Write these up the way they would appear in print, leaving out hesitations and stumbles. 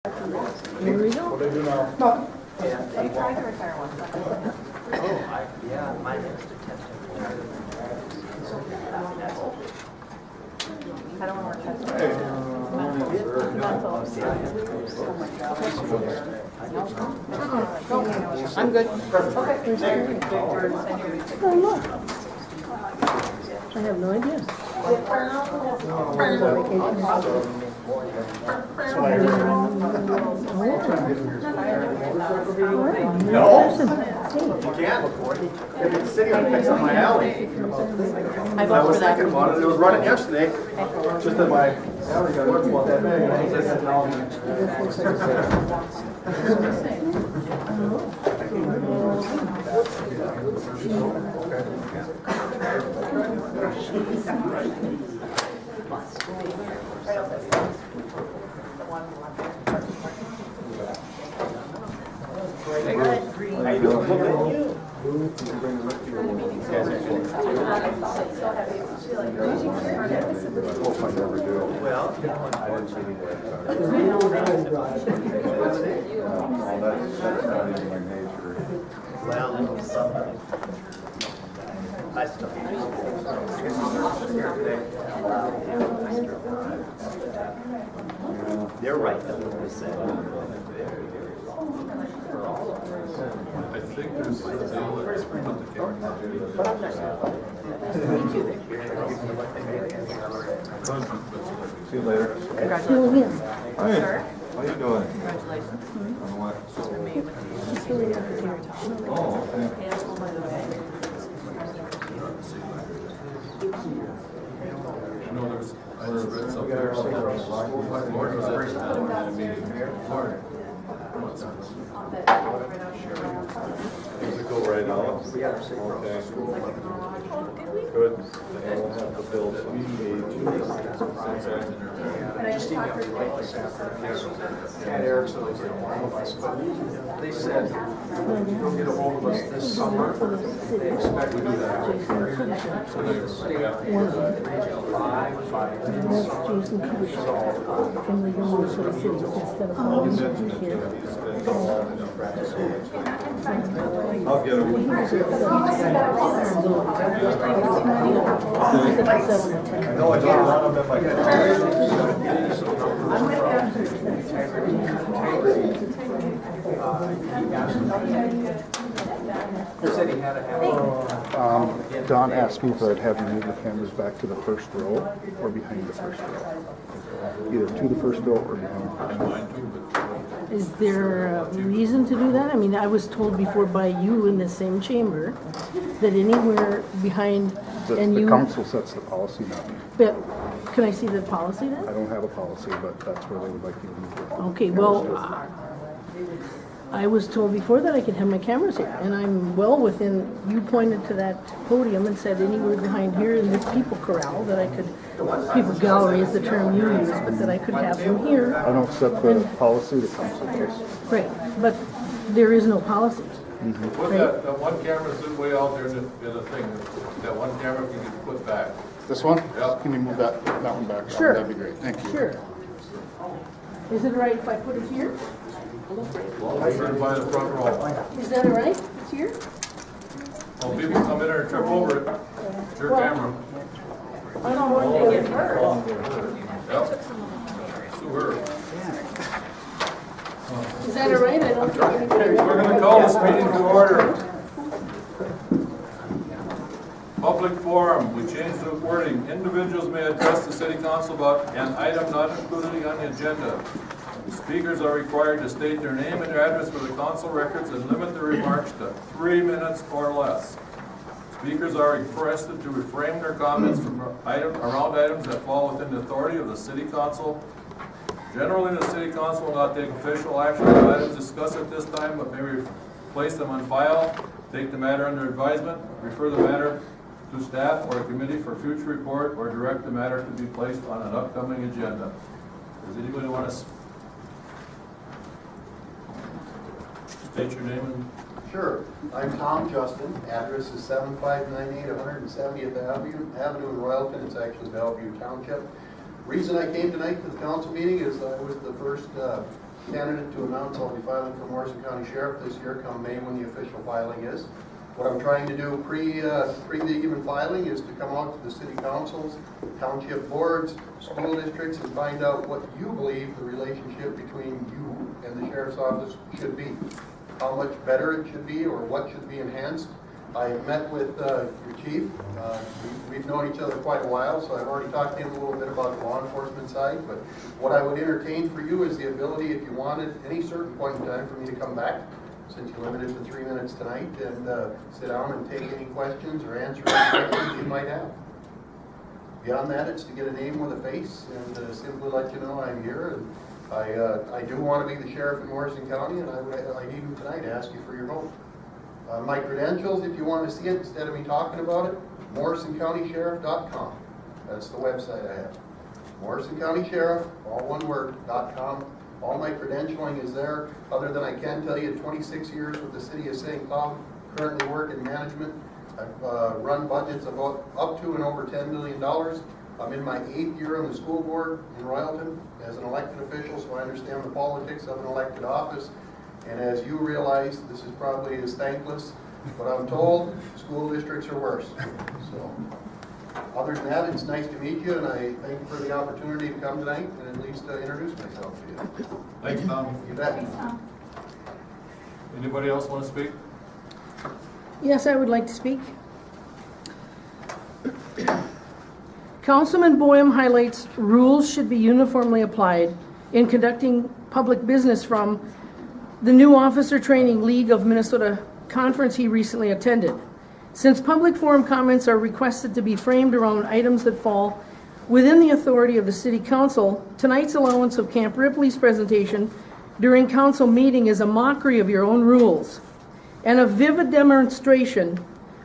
Here we go. What do I do now? I'm trying to retire one. Yeah, my next attempt. I don't want to work that. Hey. I'm good. Oh, look. I have no idea. No, you can't. It's sitting on fix on my alley. I I vote was for that. thinking about it. It was running yesterday. Just that my alley got worked about that big. And I said, no. How you doing? Look at you. Hope I never do. Well, That's not in my nature. well, it was something. I still. They're right, that's what we said. I think there's a deal that's put the See you later. Congratulations. Hi. Sir. How you doing? Congratulations. On what? Oh, Oh, okay. You know, there's, I just read something. Lord was at the meeting. Lord. Does it go right out? Okay. Good. And we'll have to build some They said, you'll get a hold of us this summer. They expect to do that. So they stay up here, 5, 10 Jason Kubish from the University of City instead of You all these mentioned it, here. he's been involved in practice. I'll get him. I know I don't want him if I They said he had to have. Don asked me if I'd have you move the cameras back to the first row or behind the first row. Either to the first row or behind the first row. Mine too, but Is there a reason to do that? I mean, I was told before by you in the same chamber that anywhere behind and The you. council sets the policy now. But can I see the policy I then? don't have a policy, but that's where they would like you to move it. Okay, well, I was told before that I could have my cameras here, and I'm well within, you pointed to that podium and said anywhere behind here in this people corral that I could, people gallery is the term you use, but that I could have them here. I don't set the policy, the council does. Right, but there is no policy. put that one camera sitting way out there in the thing, that one camera you can put back. This one? Yep. Can you move that one back? Sure. That'd be great, thank you. Sure. Is it all right if I put it here? Right by the front row. Is that all right? It's here? Well, people come in there and trip over it. It's your camera. I don't want to get hurt. Yep. Sue her. Is that all right? I don't think anybody. We're gonna call this meeting to order. Public forum, we changed the wording. Individuals may address the city council about an item not included on the agenda. Speakers are required to state their name and their address for the council records and limit their remarks to 3 minutes or less. Speakers are requested to refrain their comments from around items that fall within the authority of the city council. Generally, the city council will not take official action on items discussed at this time, but may place them on file, take the matter under advisement, refer the matter to staff or a committee for future report, or direct the matter to be placed on an upcoming agenda. Does anybody want to state your name and Sure. I'm Tom Justin. Address is 7598 170th Avenue in Royalton. It's actually Bellevue Township. Reason I came tonight to the council meeting is I was the first candidate to announce I'll be filing for Morrison County Sheriff this year come May when the official filing is. What I'm trying to do pre the even filing is to come out to the city councils, township boards, school districts, and find out what you believe the relationship between you and the sheriff's office should be. How much better it should be, or what should be enhanced. I met with your chief. We've known each other quite a while, so I've already talked to him a little bit about the law enforcement side. But what I would entertain for you is the ability, if you wanted, any certain point in time for me to come back, since you limited to 3 minutes tonight, and sit down and take any questions or answer any questions you might have. Beyond that, it's to get a name with a face and simply let you know I'm here. And I do want to be the sheriff in Morrison County, and I even tonight ask you for your vote. My credentials, if you want to see it, instead of me talking about it, MorrisonCountySheriff.com. That's the website I have. Morrison County Sheriff, all one word, .com. All my credentialing is there, other than I can tell you 26 years with the city of St. Cloud, currently work in management. I've run budgets of up to and over $10 million. I'm in my 8th year on the school board in Royalton as an elected official, so I understand the politics of an elected office. And as you realize, this is probably as thankless, but I'm told school districts are worse. So, other than that, it's nice to meet you, and I thank you for the opportunity to come tonight and at least introduce myself to you. Thanks, Tom. You bet. Anybody else want to speak? Yes, I would like to speak. Councilman Boehm highlights rules should be uniformly applied in conducting public business from the New Officer Training League of Minnesota conference he recently attended. Since public forum comments are requested to be framed around items that fall within the authority of the City Council, tonight's allowance of Camp Ripley's presentation during council meeting is a mockery of your own rules and a vivid demonstration,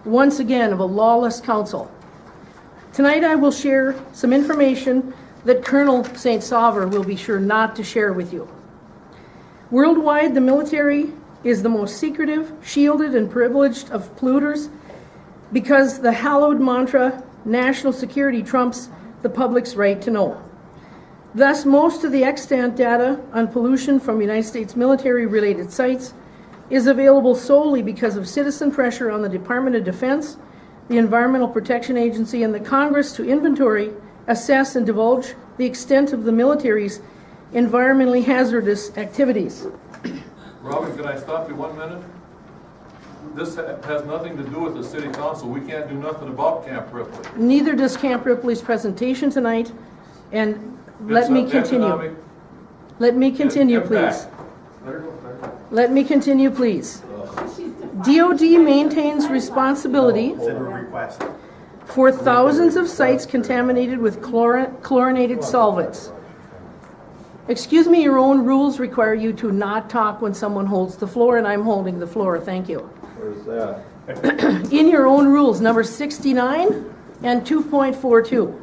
once again, of a lawless council. Tonight I will share some information that Colonel St. Sauver will be sure not to share with you. Worldwide, the military is the most secretive, shielded, and privileged of polluters because the hallowed mantra, national security, trumps the public's right to know. Thus, most of the extant data on pollution from United States military-related sites is available solely because of citizen pressure on the Department of Defense, the Environmental Protection Agency, and the Congress to inventory, assess, and divulge the extent of the military's environmentally hazardous activities. Robin, can I stop you 1 minute? This has nothing to do with the city council. We can't do nothing about Camp Ripley. Neither does Camp Ripley's presentation tonight, and let me continue. Let me continue, please. Let me continue, please. DOD maintains responsibility for thousands of sites contaminated with chlorinated solvents. Excuse me, your own rules require you to not talk when someone holds the floor, and I'm holding the floor. Thank you. Where's that? In your own rules, number 69 and 2.42.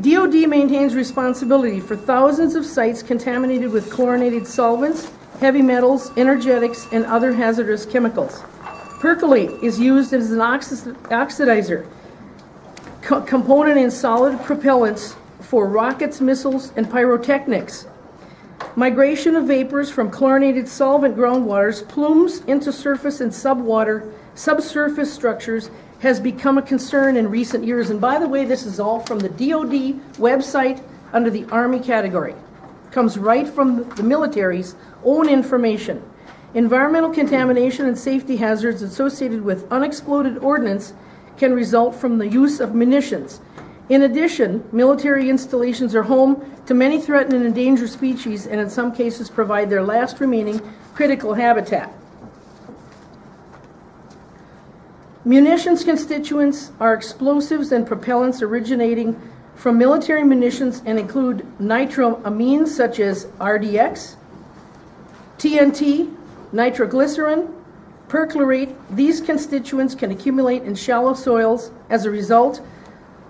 DOD maintains responsibility for thousands of sites contaminated with chlorinated solvents, heavy metals, energetics, and other hazardous chemicals. Percolate is used as an oxidizer component in solid propellants for rockets, missiles, and pyrotechnics. Migration of vapors from chlorinated solvent groundwaters, plumes into surface and subsurface structures has become a concern in recent years. And by the way, this is all from the DOD website under the Army category. Comes right from the military's own information. Environmental contamination and safety hazards associated with unexploded ordnance can result from the use of munitions. In addition, military installations are home to many threatened and endangered species, and in some cases provide their last remaining critical habitat. Munitions constituents are explosives and propellants originating from military munitions and include nitroamines such as RDX, TNT, nitroglycerin, perchlorate. These constituents can accumulate in shallow soils as a result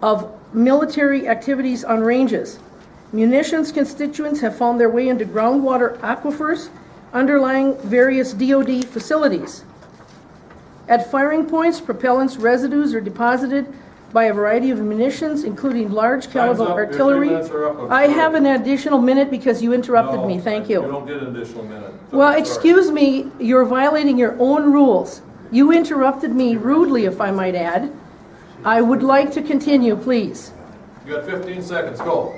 of military activities on ranges. Munitions constituents have found their way into groundwater aquifers underlying various DOD facilities. At firing points, propellants residues are deposited by a variety of munitions, including large caliber Time's up. Your 3 artillery. minutes are up. I'm I sorry. have an additional minute because you interrupted me. No, Thank You you. don't get an additional minute. Well, Sorry. excuse me, you're violating your own rules. You interrupted me rudely, if I might add. I would like to continue, please. You got 15 seconds, go.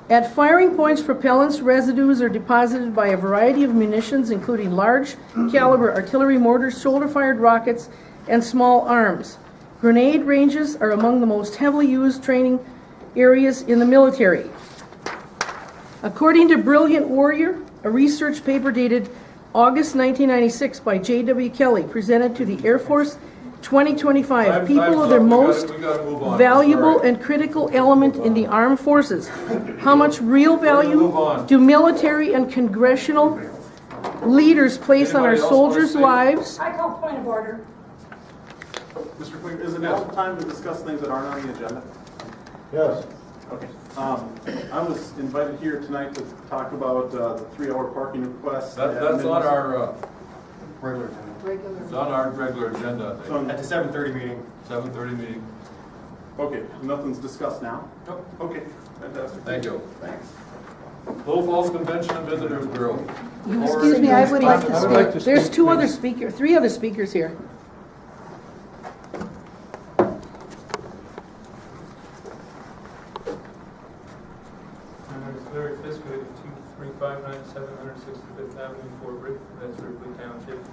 At firing points, propellants residues are deposited by a variety of munitions, including large caliber artillery mortars, shoulder-fired rockets, and small arms. Grenade ranges are among the most heavily used training areas in the military. According to Brilliant Warrior, a research paper dated August 1996 by J.W. Kelly, presented to the Air Force 2025, Time's people are up. the We most gotta move on. valuable Sorry. and critical element in the armed forces. How much real Move value on. do military and congressional leaders place on our Anybody else wanna soldiers' speak? lives? I call point of order. Mr. Klinker, is it now time to discuss things that aren't on the agenda? Yes. Okay. I was invited here tonight to talk about the 3-hour parking request. That's on our, Regular time. it's on our regular agenda, I think. At the 7:30 meeting. 7:30 meeting. Okay, nothing's discussed now? Nope. Okay, fantastic. Thank you. Thanks. Little Falls Convention and Visitors Bureau. Excuse me, I would like to I would like speak. to There's speak, two other please. speakers, 3 other speakers here. My name is Larry Fisk, I live at 2359 765th Avenue, Fort Ripley, that's Ripley Township. I'm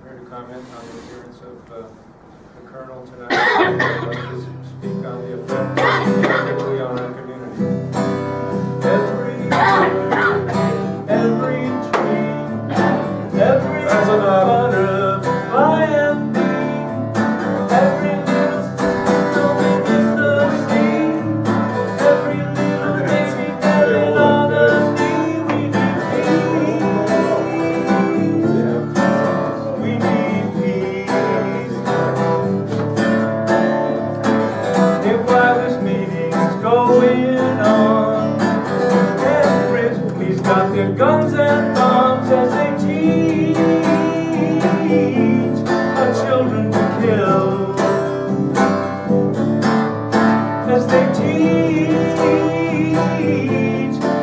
here to comment on the appearance of the Colonel tonight. I'd like to speak on the effect of Ripley on our community. Every tree, every butterfly and bee, every little snowman is the sea, every little baby carried on a knee. We need peace. If while this meeting's going on, everybody's got their guns and bombs as they teach our children to kill. As they teach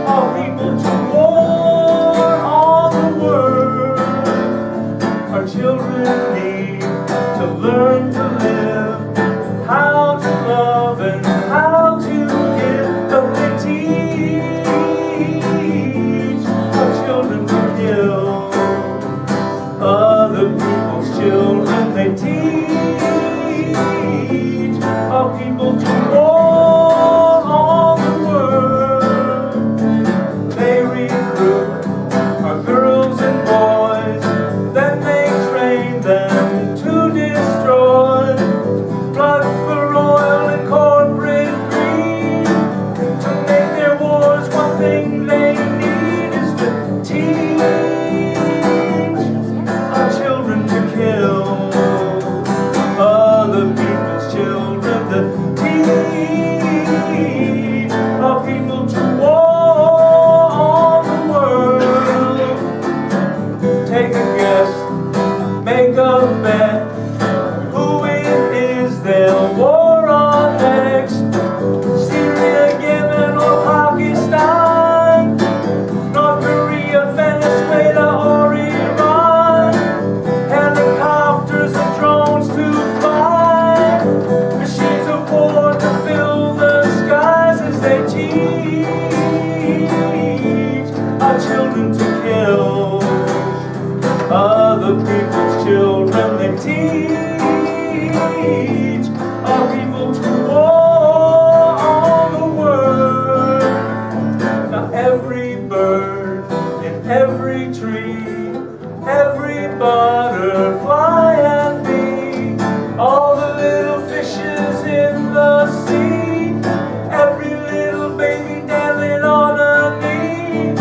our people to war on the world. Our children need to learn to live, how to love and how to give, but they teach our children to kill other people's children. They teach our people to war on the world. They recruit our girls and boys, then they train them to destroy. Blood for oil and corporate greed. To make their wars, one thing they need is to teach our children to kill other people's children. To teach our people to war on the world. Take a guess, make a bet. Who it is they'll war on next? Syria, Yemen, or Pakistan? North Korea, Venezuela, or Iran? Helicopters and drones to fly, machines of war to fill the skies as they teach our children to kill other people's children. They teach our people to war on the world. Now every bird in every tree, every butterfly and bee, all the little fishes in the sea, every little baby dancing on a knee,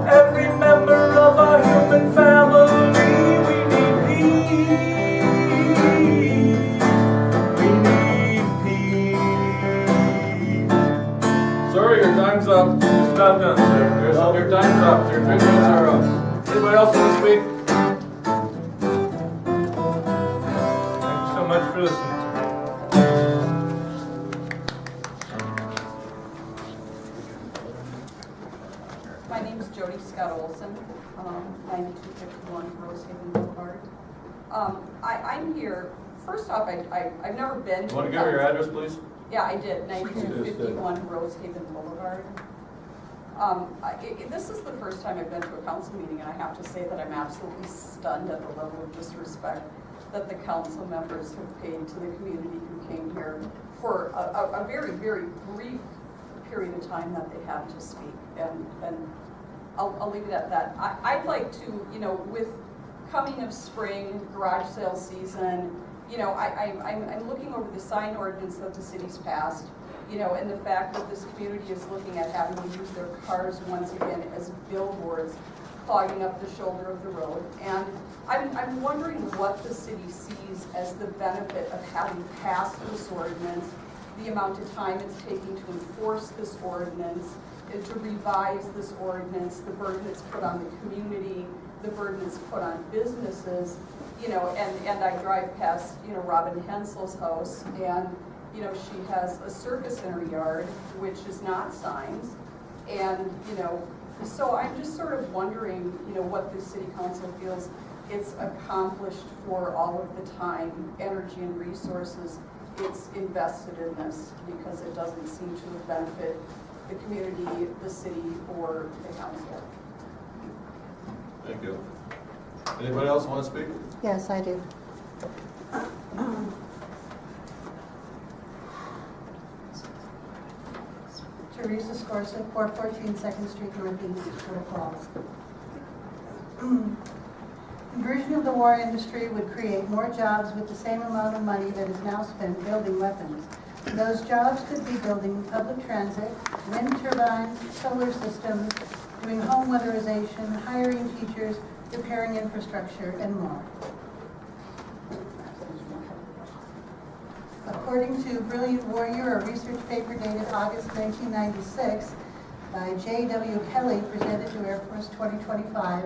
every member of our human family. We need peace. Sir, your time's up. It's not done, sir. Your time's up. Your 3 minutes are up. Anybody else want to speak? Thank you so much for listening to me. name's Jody Scott Olson, 9251 Rosehaven Boulevard. I'm here, first off, I've never been. You want to give her your address, please? Yeah, I did, 9251 Rosehaven Boulevard. This is the first time I've been to a council meeting, and I have to say that I'm absolutely stunned at the level of disrespect that the council members have paid to the community who came here for a very, very brief period of time that they have to speak. And I'll leave it at that. I'd like to, you know, with coming of spring, garage sale season, you know, I'm looking over the sign ordinance that the city's passed, you know, and the fact that this community is looking at having to use their cars once again as billboards, clogging up the shoulder of the road. And I'm wondering what the city sees as the benefit of having passed this ordinance, the amount of time it's taking to enforce this ordinance, and to revise this ordinance, the burden it's put on the community, the burden it's put on businesses, you know, and I drive past, you know, Robin Hensel's house, and, you know, she has a circus in her yard, which is not signs, and, you know, so I'm just sort of wondering, you know, what the city council feels it's accomplished for all of the time, energy, and resources it's invested in this, because it doesn't seem to benefit the community, the city, or the council. Thank you. Anybody else want to speak? Yes, I do. Teresa Skorsic, 414 2nd Street Northeast, Little Falls. Conversion of the war industry would create more jobs with the same amount of money that is now spent building weapons. Those jobs could be building public transit, wind turbines, solar systems, doing home weatherization, hiring teachers, repairing infrastructure, and more. According to Brilliant Warrior, a research paper dated August 1996 by J.W. Kelly, presented to Air Force 2025,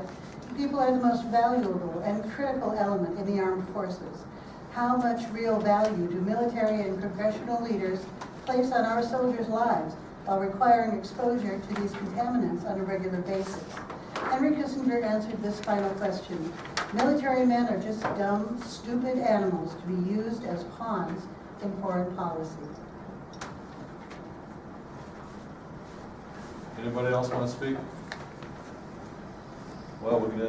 people are the most valuable and critical element in the armed forces. How much real value do military and professional leaders place on our soldiers' lives while requiring exposure to these contaminants on a regular basis? Henry Kissinger answered this final question: military men are just dumb, stupid animals to be used as pawns in foreign policy. Anybody else want to speak? Well, we can